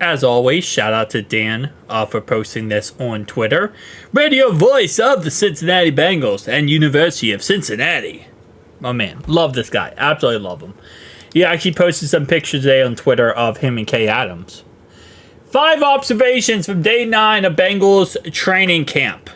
As always, shout out to Dan for posting this on Twitter. Radio voice of the Cincinnati Bengals and University of Cincinnati. My man, love this guy. Absolutely love him. He actually posted some pictures today on Twitter of him and Kay Adams. 5 observations from day 9 of Bengals training camp.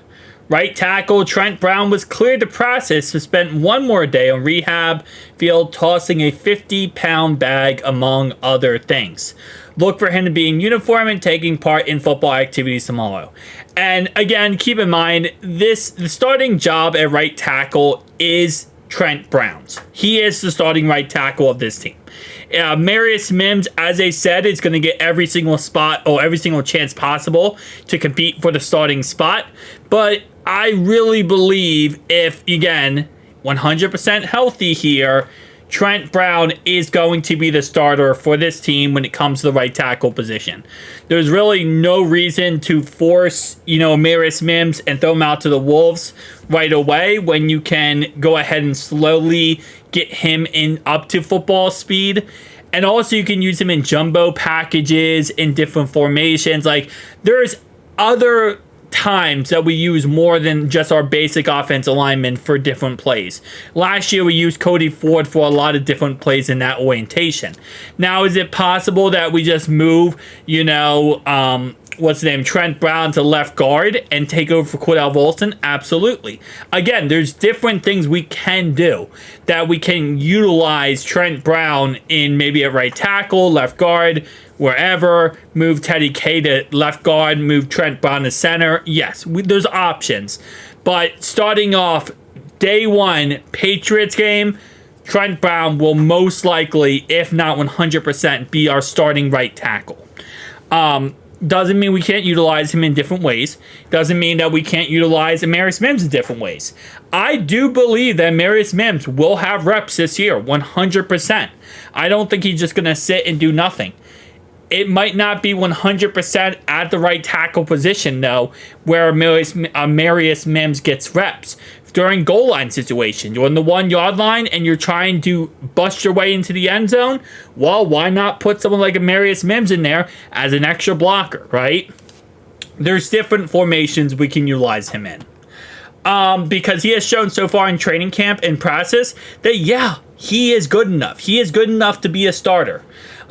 Right tackle Trent Brown was cleared to practice but spent one more day on rehab field tossing a 50-pound bag among other things. Look for him to be in uniform and taking part in football activities tomorrow. And again, keep in mind, the starting job at right tackle is Trent Brown's. He is the starting right tackle of this team. Marius Mims, as I said, is going to get every single spot or every single chance possible to compete for the starting spot. But I really believe if, again, 100% healthy here, Trent Brown is going to be the starter for this team when it comes to the right tackle position. There's really no reason to force, Marius Mims and throw him out to the Wolves right away when you can go ahead and slowly get him up to football speed. And also you can use him in jumbo packages in different formations. Like, there's other times that we use more than just our basic offensive linemen for different plays. Last year we used Cody Ford for a lot of different plays in that orientation. Now, is it possible that we just move, Trent Brown to left guard and take over for Cordell Volson? Absolutely. Again, there's different things we can do that we can utilize Trent Brown in, maybe at right tackle, left guard, wherever, move Teddy K to left guard, move Trent Brown to center. Yes, there's options. But starting off day 1, Patriots game, Trent Brown will most likely, if not 100%, be our starting right tackle. Doesn't mean we can't utilize him in different ways. Doesn't mean that we can't utilize Marius Mims in different ways. I do believe that Marius Mims will have reps this year, 100%. I don't think he's just going to sit and do nothing. It might not be 100% at the right tackle position, though, where Marius Mims gets reps. During goal line situations, you're on the 1-yard line and you're trying to bust your way into the end zone, well, why not put someone like a Marius Mims in there as an extra blocker, right? There's different formations we can utilize him in. Because he has shown so far in training camp and practice that, yeah, he is good enough. He is good enough to be a starter.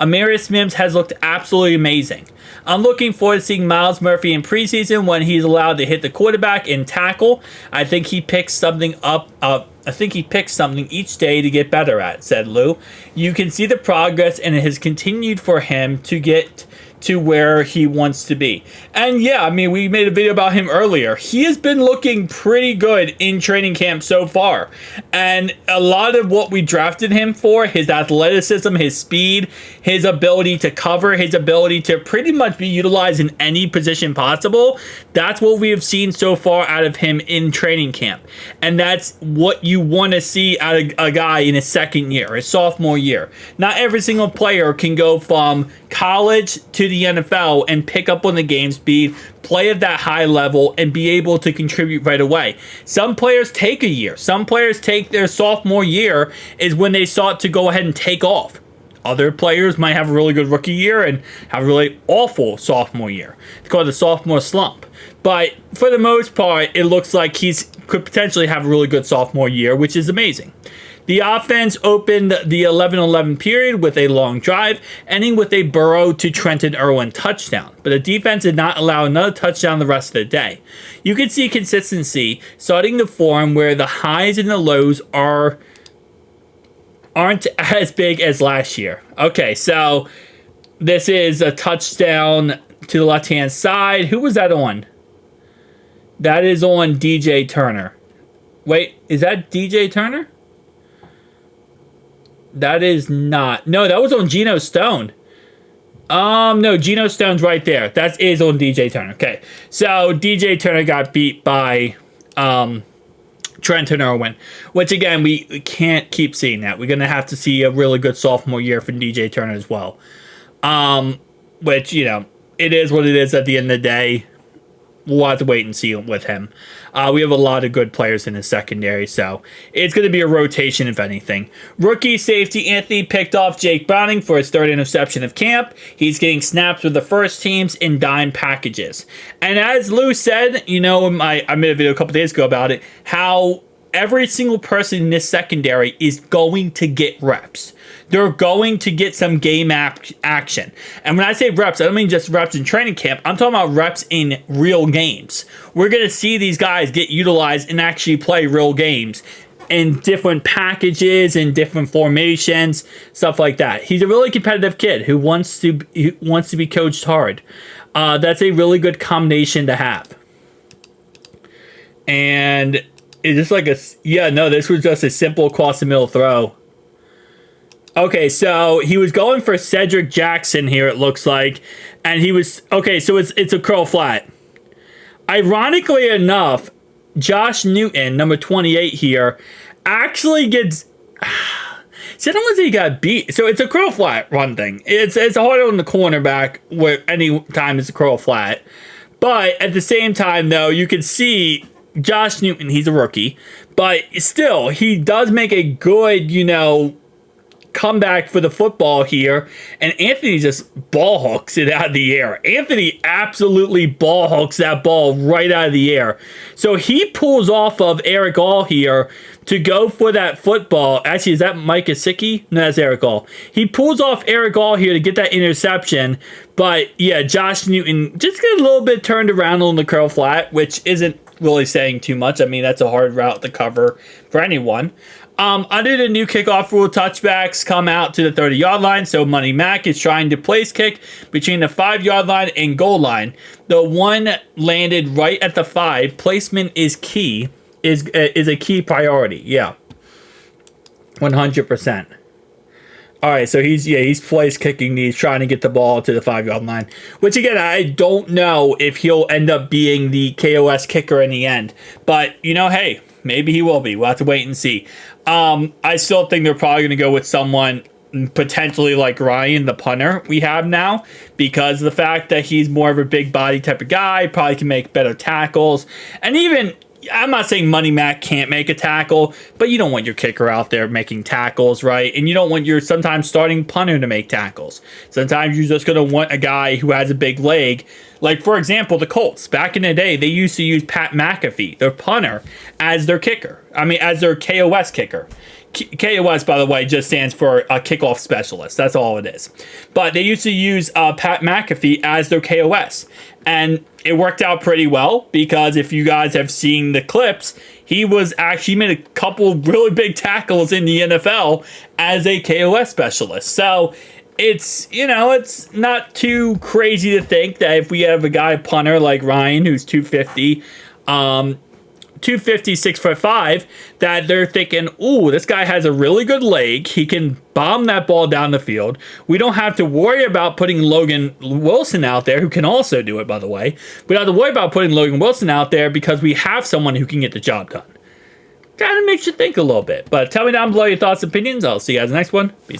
Marius Mims has looked absolutely amazing. I'm looking forward to seeing Myles Murphy in preseason when he's allowed to hit the quarterback and tackle. I think he picks something up. I think he picks something each day to get better at, said Lou. You can see the progress, and it has continued for him to get to where he wants to be. And yeah, we made a video about him earlier. He has been looking pretty good in training camp so far. And a lot of what we drafted him for, his athleticism, his speed, his ability to cover, his ability to pretty much be utilized in any position possible, that's what we have seen so far out of him in training camp. And that's what you want to see out of a guy in his second year, his sophomore year. Not every single player can go from college to the NFL and pick up on the game speed, play at that high level, and be able to contribute right away. Some players take a year. Some players take their sophomore year is when they start to go ahead and take off. Other players might have a really good rookie year and have a really awful sophomore year. It's called the sophomore slump. But for the most part, it looks like could potentially have a really good sophomore year, which is amazing. The offense opened the 11-11 period with a long drive, ending with a Burrow to Trenton Irwin touchdown. But the defense did not allow another touchdown the rest of the day. You can see consistency starting to form where the highs and the lows aren't as big as last year. Okay, so this is a touchdown to the left-hand side. Who was that on? That is on DJ Turner. Wait, is that DJ Turner? That is not. No, that was on Geno Stone. No, Geno Stone's right there. That is on DJ Turner. Okay, so DJ Turner got beat by Trenton Irwin, which again, we can't keep seeing that. We're going to have to see a really good sophomore year from DJ Turner as well. Which, it is what it is at the end of the day. we'll have to wait and see with him. We have a lot of good players in the secondary, so it's going to be a rotation, if anything. Rookie safety Anthony picked off Jake Browning for his third interception of camp. He's getting snaps with the first teams in dime packages. And as Lou said, you know, I made a video a couple days ago about it, how every single person in this secondary is going to get reps. They're going to get some game action. And when I say reps, I don't mean just reps in training camp. I'm talking about reps in real games. We're going to see these guys get utilized and actually play real games in different packages and different formations, stuff like that. He's a really competitive kid who wants to be coached hard. That's a really good combination to have. And it's just like this was just a simple across the middle throw. Okay, so he was going for Cedric Jackson here, it looks like. And he was... Okay, so it's a curl flat. Ironically enough, Josh Newton, number 28 here, actually gets... See, I don't want to say he got beat. So it's a curl flat run thing. It's harder on the cornerback where any time it's a curl flat. But at the same time, though, you can see Josh Newton, he's a rookie. But still, he does make a good, you know, comeback for the football here, and Anthony just ball hooks it out of the air. Anthony absolutely ball hooks that ball right out of the air. So he pulls off of Eric All here to go for that football. Actually, is that Mike Gesicki? No, that's Eric All. He pulls off Eric All here to get that interception, but yeah, Josh Newton just get a little bit turned around on the curl flat, which isn't really saying too much. I mean, that's a hard route to cover for anyone. Under the new kickoff rule, touchbacks come out to the 30-yard line, so Money Mac is trying to place kick between the 5-yard line and goal line. The one landed right at the 5. Placement is key, is a key priority. Yeah, 100%. All right, so he's place kicking these, trying to get the ball to the 5-yard line. Which again, I don't know if he'll end up being the KOS kicker in the end, but you know, hey, maybe he will be. We'll have to wait and see. I still think they're probably going to go with someone potentially like Ryan, the punter we have now, because of the fact that he's more of a big body type of guy, probably can make better tackles. And even, I'm not saying Money Mac can't make a tackle, but you don't want your kicker out there making tackles, right? And you don't want your sometimes starting punter to make tackles. Sometimes you're just going to want a guy who has a big leg. Like, for example, the Colts. Back in the day, they used to use Pat McAfee, their punter, as their kicker. I mean, as their KOS kicker. KOS, by the way, just stands for a kickoff specialist. That's all it is. But they used to use Pat McAfee as their KOS. And it worked out pretty well because if you guys have seen the clips, he made a couple really big tackles in the NFL as a KOS specialist. So it's, you know, it's not too crazy to think that if we have a guy punter like Ryan, who's 250, 6'5", that they're thinking, ooh, this guy has a really good leg. He can bomb that ball down the field. We don't have to worry about putting Logan Wilson out there, who can also do it, by the way. We don't have to worry about putting Logan Wilson out there because we have someone who can get the job done. Kind of makes you think a little bit. But tell me down below your thoughts and opinions. I'll see you guys in the next one. Peace out.